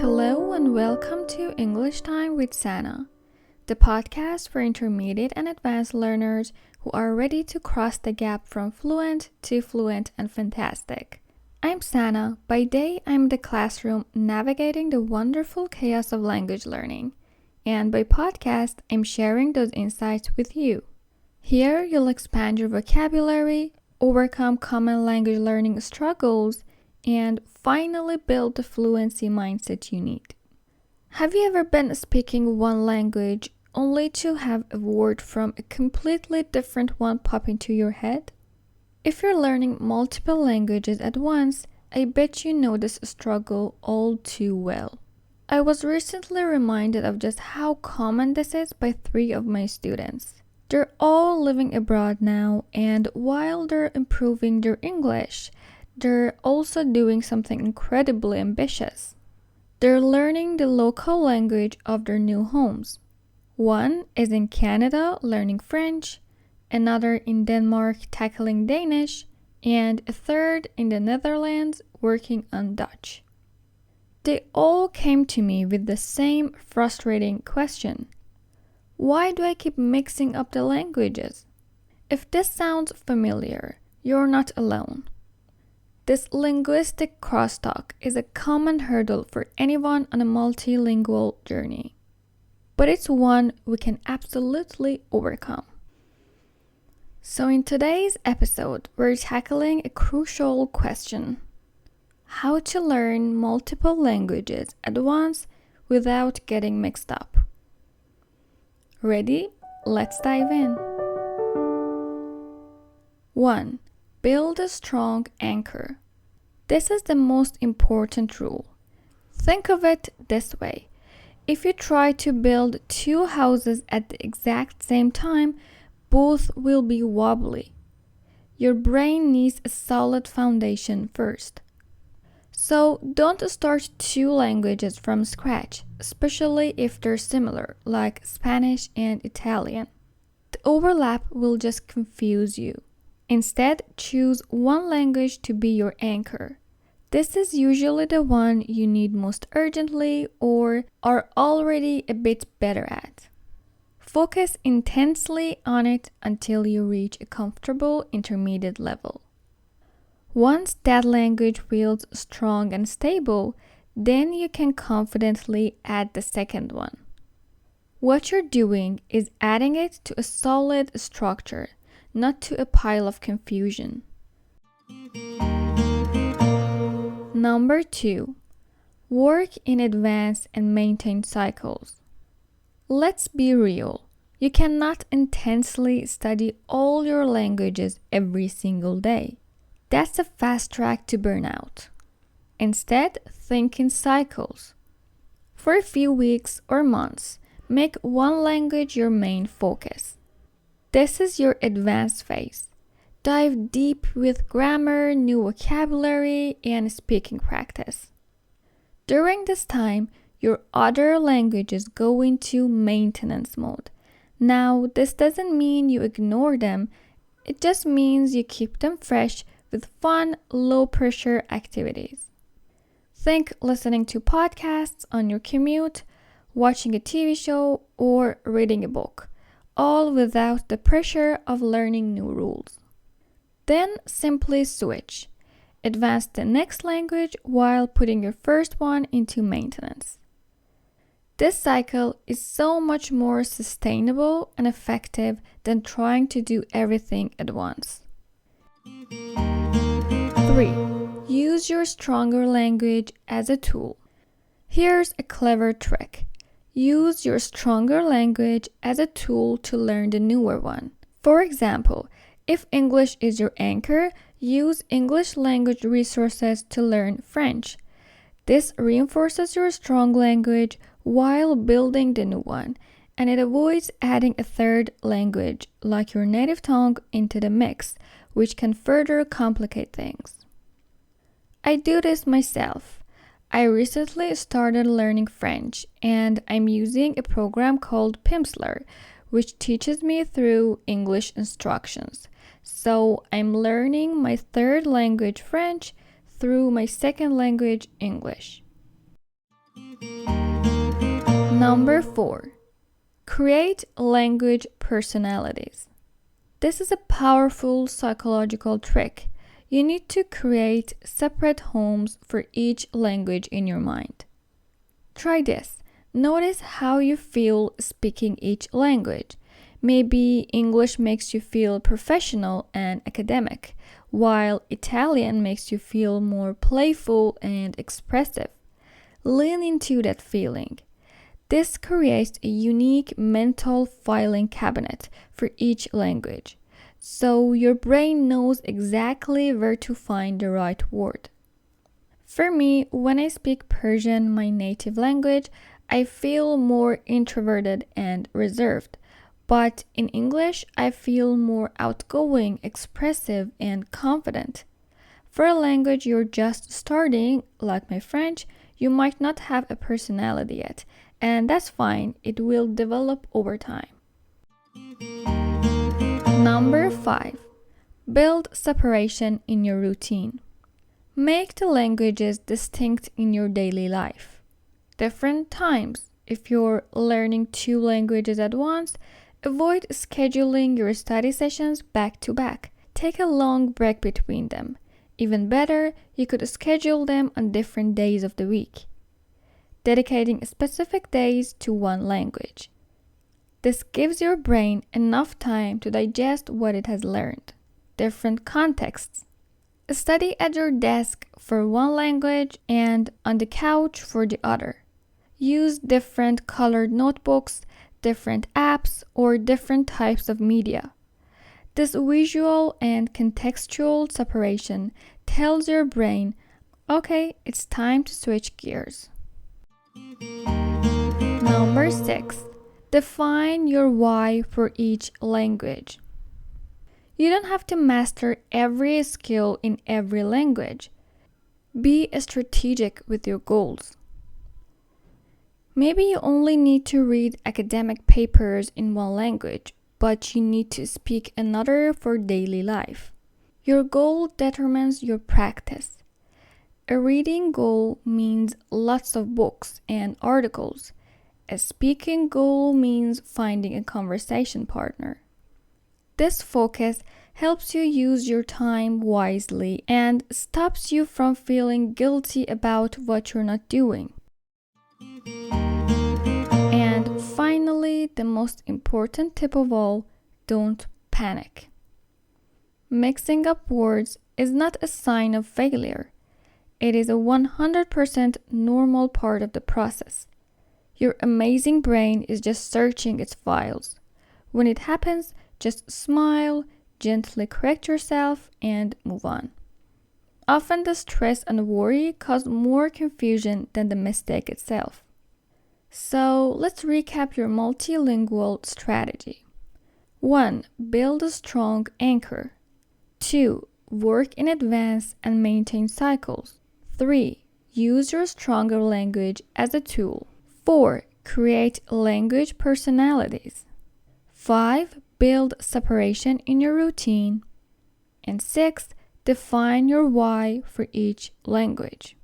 Hello and welcome to English Time with Sana, the podcast for intermediate and advanced learners who are ready to cross the gap from fluent to fluent and fantastic. I'm Sana. By day, I'm in the classroom navigating the wonderful chaos of language learning. And by podcast, I'm sharing those insights with you. Here, you'll expand your vocabulary, overcome common language learning struggles, and finally build the fluency mindset you need. Have you ever been speaking one language only to have a word from a completely different one pop into your head? If you're learning multiple languages at once, I bet you know this struggle all too well. I was recently reminded of just how common this is by 3 of my students. They're all living abroad now, and while they're improving their English, they're also doing something incredibly ambitious. They're learning the local language of their new homes. One is in Canada learning French, another in Denmark tackling Danish, and a third in the Netherlands working on Dutch. They all came to me with the same frustrating question. Why do I keep mixing up the languages? If this sounds familiar, you're not alone. This linguistic crosstalk is a common hurdle for anyone on a multilingual journey, but it's one we can absolutely overcome. So in today's episode, we're tackling a crucial question: how to learn multiple languages at once without getting mixed up. Ready? Let's dive in. 1. Build a strong anchor. This is the most important rule. Think of it this way. If you try to build 2 houses at the exact same time, both will be wobbly. Your brain needs a solid foundation first. So don't start 2 languages from scratch, especially if they're similar, like Spanish and Italian. The overlap will just confuse you. Instead, choose one language to be your anchor. This is usually the one you need most urgently or are already a bit better at. Focus intensely on it until you reach a comfortable intermediate level. Once that language feels strong and stable, then you can confidently add the second one. What you're doing is adding it to a solid structure, not to a pile of confusion. Number 2. Work in advance and maintain cycles. Let's be real. You cannot intensely study all your languages every single day. That's a fast track to burnout. Instead, think in cycles. For a few weeks or months, make one language your main focus. This is your advanced phase. Dive deep with grammar, new vocabulary, and speaking practice. During this time, your other languages go into maintenance mode. Now, this doesn't mean you ignore them. It just means you keep them fresh with fun, low-pressure activities. Think listening to podcasts on your commute, watching a TV show, or reading a book, all without the pressure of learning new rules. Then simply switch. Advance the next language while putting your first one into maintenance. This cycle is so much more sustainable and effective than trying to do everything at once. 3. Use your stronger language as a tool. Here's a clever trick. Use your stronger language as a tool to learn the newer one. For example, if English is your anchor, use English language resources to learn French. This reinforces your strong language while building the new one, and it avoids adding a third language, like your native tongue, into the mix, which can further complicate things. I do this myself. I recently started learning French, and I'm using a program called Pimsleur, which teaches me through English instructions. So I'm learning my third language, French, through my second language, English. Number 4. Create language personalities. This is a powerful psychological trick. You need to create separate homes for each language in your mind. Try this. Notice how you feel speaking each language. Maybe English makes you feel professional and academic, while Italian makes you feel more playful and expressive. Lean into that feeling. This creates a unique mental filing cabinet for each language, so your brain knows exactly where to find the right word. For me, when I speak Persian, my native language, I feel more introverted and reserved. But in English, I feel more outgoing, expressive, and confident. For a language you're just starting, like my French, you might not have a personality yet, and that's fine, it will develop over time. Number 5. Build separation in your routine. Make the languages distinct in your daily life. Different times. If you're learning 2 languages at once, avoid scheduling your study sessions back to back. Take a long break between them. Even better, you could schedule them on different days of the week, dedicating specific days to one language. This gives your brain enough time to digest what it has learned. Different contexts. Study at your desk for one language and on the couch for the other. Use different colored notebooks, different apps, or different types of media. This visual and contextual separation tells your brain, okay, it's time to switch gears. Number 6. Define your why for each language. You don't have to master every skill in every language. Be strategic with your goals. Maybe you only need to read academic papers in one language, but you need to speak another for daily life. Your goal determines your practice. A reading goal means lots of books and articles. A speaking goal means finding a conversation partner. This focus helps you use your time wisely and stops you from feeling guilty about what you're not doing. And finally, the most important tip of all, don't panic. Mixing up words is not a sign of failure. It is a 100% normal part of the process. Your amazing brain is just searching its files. When it happens, just smile, gently correct yourself, and move on. Often the stress and worry cause more confusion than the mistake itself. So let's recap your multilingual strategy. 1. Build a strong anchor. 2. Work in advance and maintain cycles. 3. Use your stronger language as a tool. 4. Create language personalities. 5. Build separation in your routine. And 6. Define your why for each language.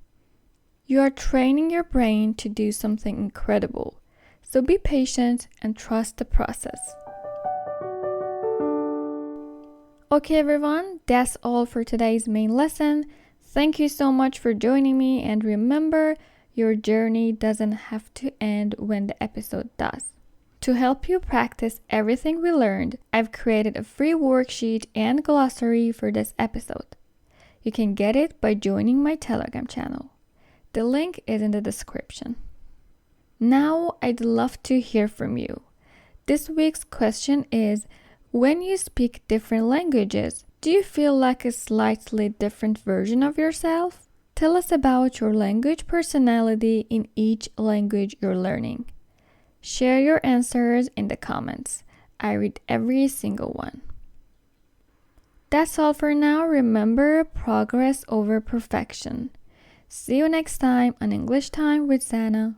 You are training your brain to do something incredible, so be patient and trust the process. Okay everyone, that's all for today's main lesson. Thank you so much for joining me, and remember, your journey doesn't have to end when the episode does. To help you practice everything we learned, I've created a free worksheet and glossary for this episode. You can get it by joining my Telegram channel. The link is in the description. Now, I'd love to hear from you. This week's question is, when you speak different languages, do you feel like a slightly different version of yourself? Tell us about your language personality in each language you're learning. Share your answers in the comments. I read every single one. That's all for now. Remember, progress over perfection. See you next time on English Time with Sana.